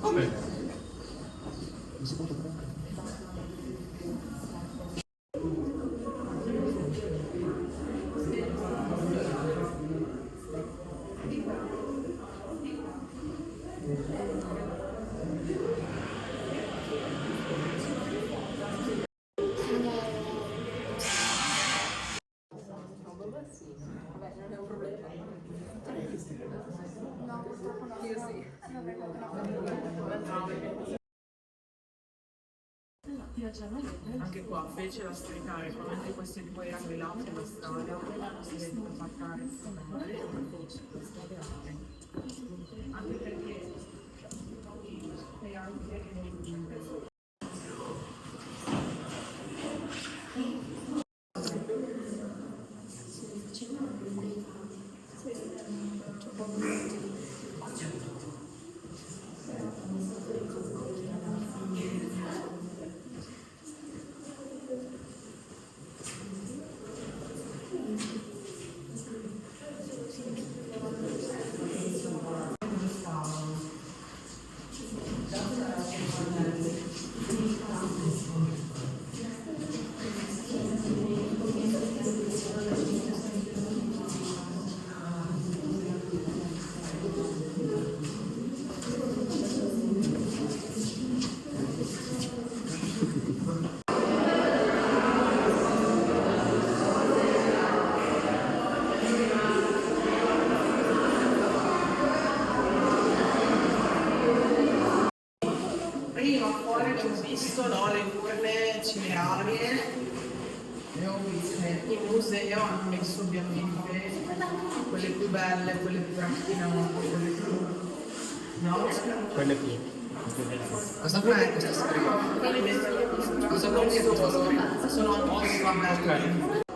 Vabbè. Anche qua fece la stricare, anche questi due erano i lati della strada, si deve marcare anche perché e anche prima fuori ho visto no, le urne cinearie, le ho viste in museo, hanno messo ovviamente quelle più belle, quelle più raffinate, quelle più... no? Quelle più. Cosa vuoi questa scritta? Cosa vuoi che tu Sono anche